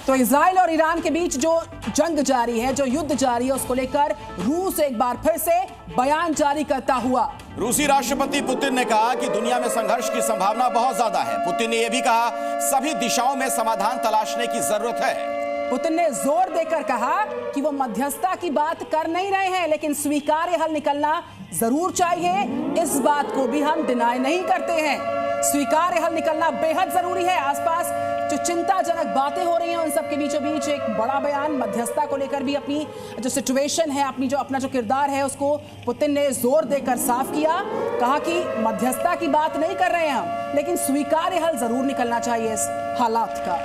तो इजराइल और ईरान के बीच जो जंग जारी है, जो युद्ध जारी है, उसको लेकर रूस एक बार फिर से बयान जारी करता हुआ। रूसी राष्ट्रपति पुतिन ने कहा कि दुनिया में संघर्ष की संभावना बहुत ज्यादा है। पुतिन ने यह भी कहा सभी दिशाओं में समाधान तलाशने की जरूरत है। पुतिन ने जोर देकर कहा कि वो मध्यस्थता की बात कर नहीं रहे हैं, लेकिन स्वीकार्य हल निकलना जरूर चाहिए। इस बात को भी हम डिनाई नहीं करते हैं। स्वीकार्य हल निकलना बेहद जरूरी है। आसपास जो चिंताजनक बातें हो रही हैं उन सब के बीचों बीच एक बड़ा बयान मध्यस्थता को लेकर भी अपनी जो सिचुएशन है, अपना जो किरदार है, उसको पुतिन ने जोर देकर साफ किया। कहा कि मध्यस्थता की बात नहीं कर रहे हैं हम, लेकिन स्वीकार्य हल जरूर निकलना चाहिए इस हालात का।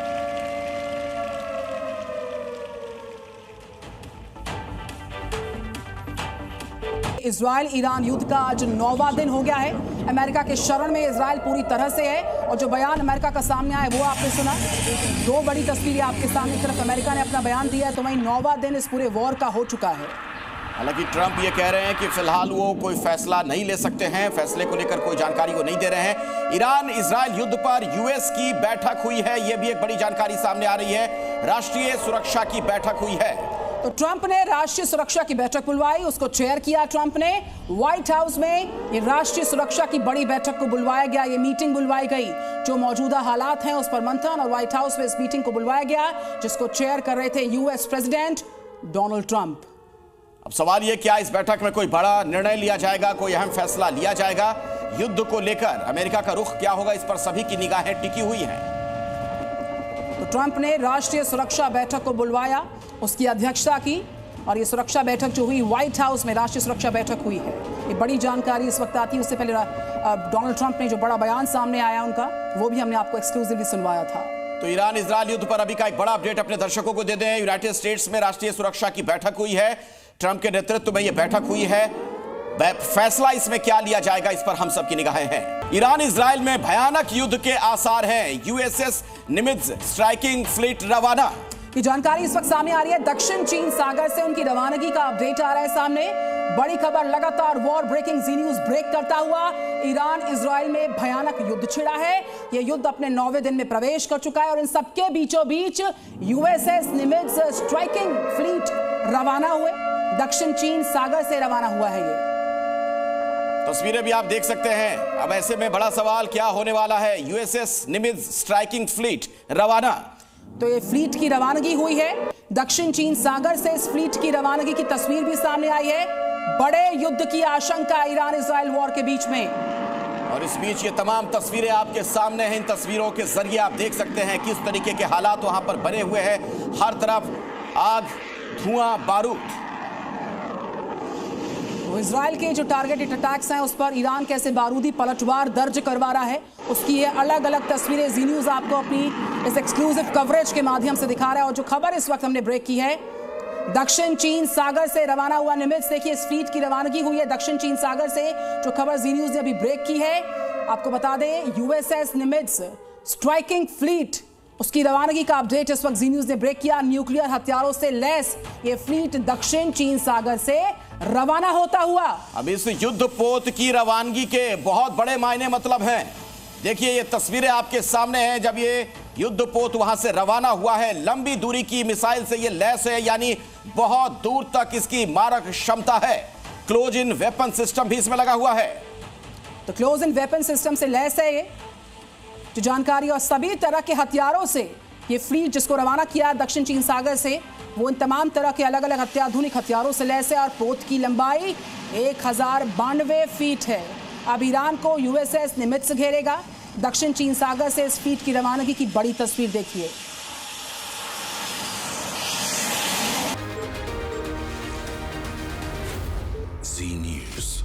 इजराइल ईरान युद्ध का आज 9वां दिन हो गया है। अमेरिका के शरण में इजराइल पूरी तरह से है और जो बयान अमेरिका का सामने आया वो आपने सुना। दो बड़ी तस्वीरें आपके सामने, एक तरफ अमेरिका ने अपना बयान दिया है तो वहीं 9वां दिन इस पूरे वॉर का हो चुका है। हालांकि ट्रंप ये कह रहे हैं कि फिलहाल वो कोई फैसला नहीं ले सकते हैं, फैसले को लेकर कोई जानकारी वो नहीं दे रहे हैं। ईरान इजराइल युद्ध पर यूएस की बैठक हुई है, यह भी एक बड़ी जानकारी सामने आ रही है। राष्ट्रीय सुरक्षा की बैठक हुई है। तो ट्रंप ने राष्ट्रीय सुरक्षा की बैठक बुलवाई, उसको चेयर किया ट्रंप ने। व्हाइट हाउस में ये राष्ट्रीय सुरक्षा की बड़ी बैठक को बुलवाया गया, ये मीटिंग बुलवाई गई। जो मौजूदा हालात हैं उस पर मंथन, और व्हाइट हाउस में इस मीटिंग को बुलवाया गया जिसको चेयर कर रहे थे यूएस प्रेसिडेंट डोनाल्ड ट्रंप। अब सवाल ये, क्या इस बैठक में कोई बड़ा निर्णय लिया जाएगा, कोई अहम फैसला लिया जाएगा? युद्ध को लेकर अमेरिका का रुख क्या होगा, इस पर सभी की निगाहें टिकी हुई हैं। तो ट्रंप ने राष्ट्रीय सुरक्षा बैठक को बुलवाया, उसकी अध्यक्षता की, और ये सुरक्षा बैठक जो हुई व्हाइट हाउस में राष्ट्रीय सुरक्षा बैठक हुई है। ये बड़ी जानकारी इस वक्त आती है। उससे पहले डोनाल्ड ट्रंप ने जो बड़ा बयान सामने आया उनका, वो भी हमने आपको एक्सक्लूसिवली सुनवाया था। तो ईरान इजराइल युद्ध पर अभी का एक बड़ा अपडेट अपने दर्शकों को दे दें। यूनाइटेड स्टेट्स में राष्ट्रीय सुरक्षा की बैठक हुई है, ट्रंप के नेतृत्व में यह बैठक हुई है। फैसला इसमें क्या लिया जाएगा, इस पर हम सबकी निगाहें हैं। ईरान इजराइल में भयानक युद्ध के आसार हैं। यूएसएस निमित्ज स्ट्राइकिंग फ्लीट रवाना। ये जानकारी इस वक्त सामने आ रही है। दक्षिण चीन सागर से उनकी रवानगी का अपडेट आ रहा है सामने। बड़ी खबर, लगातार वॉर ब्रेकिंग जी न्यूज ब्रेक करता हुआ ईरान इजराइल में भयानक युद्ध छिड़ा है। यह युद्ध अपने 9वें दिन में प्रवेश कर चुका है और इन सबके बीचों बीच यूएसएस निमित्ज स्ट्राइकिंग फ्लीट रवाना हुए। दक्षिण चीन सागर से रवाना हुआ है ये। तस्वीरें भी आप देख सकते हैं। अब ऐसे में बड़ा सवाल क्या होने वाला है। यूएसएस निमित्ज स्ट्राइकिंग फ्लीट रवाना। तो ये फ्लीट की रवानगी हुई है दक्षिण चीन सागर से। इस फ्लीट की रवानगी की तस्वीर भी सामने आई है। बड़े युद्ध की आशंका ईरान इजराइल वॉर के बीच में। और इस बीच ये तमाम तस्वीरें आपके सामने हैं। इन तस्वीरों के जरिए आप देख सकते हैं किस तरीके के हालात वहां पर बने हुए हैं। हर तरफ आग, धुआं, बारूद। तो इजराइल के जो टारगेटेड अटैक्स हैं उस पर ईरान कैसे बारूदी पलटवार दर्ज करवा रहा है, उसकी ये अलग अलग तस्वीरें जी न्यूज आपको अपनी इस एक्सक्लूसिव कवरेज के माध्यम से दिखा रहा है। और जो खबर इस वक्त हमने ब्रेक की है, दक्षिण चीन सागर से रवाना हुआ निमित्ज, देखिए इस फ्लीट की रवानगी हुई है दक्षिण चीन सागर से। जो खबर जी न्यूज ने अभी ब्रेक की है, आपको बता दें यूएसएस निमित्ज स्ट्राइकिंग फ्लीट, उसकी रवानगी का अपडेट इस वक्त जी न्यूज ने ब्रेक किया। न्यूक्लियर हथियारों से लैस ये फ्लीट दक्षिण चीन सागर से रवाना होता हुआ। अब इस युद्ध पोत की रवानगी के बहुत बड़े मायने मतलब हैं। देखिए ये तस्वीरें आपके सामने हैं जब ये युद्ध पोत वहां से रवाना हुआ है। लंबी दूरी की मिसाइल से ये लैस है, यानी बहुत दूर तक इसकी मारक क्षमता है। क्लोज इन वेपन सिस्टम भी इसमें लगा हुआ है। तो क्लोज इन वेपन सिस्टम से लैस है ये जो जानकारी, और सभी तरह के हथियारों से ये फ्लीट जिसको रवाना किया दक्षिण चीन सागर से, वो इन तमाम तरह के अलग अलग अत्याधुनिक हथियारों से लैस है। और पोत की लंबाई 1092 फीट है। अब ईरान को यूएसएस निमित्ज घेरेगा। दक्षिण चीन सागर से इस फ्लीट की रवानगी की बड़ी तस्वीर देखिए। जी न्यूज़।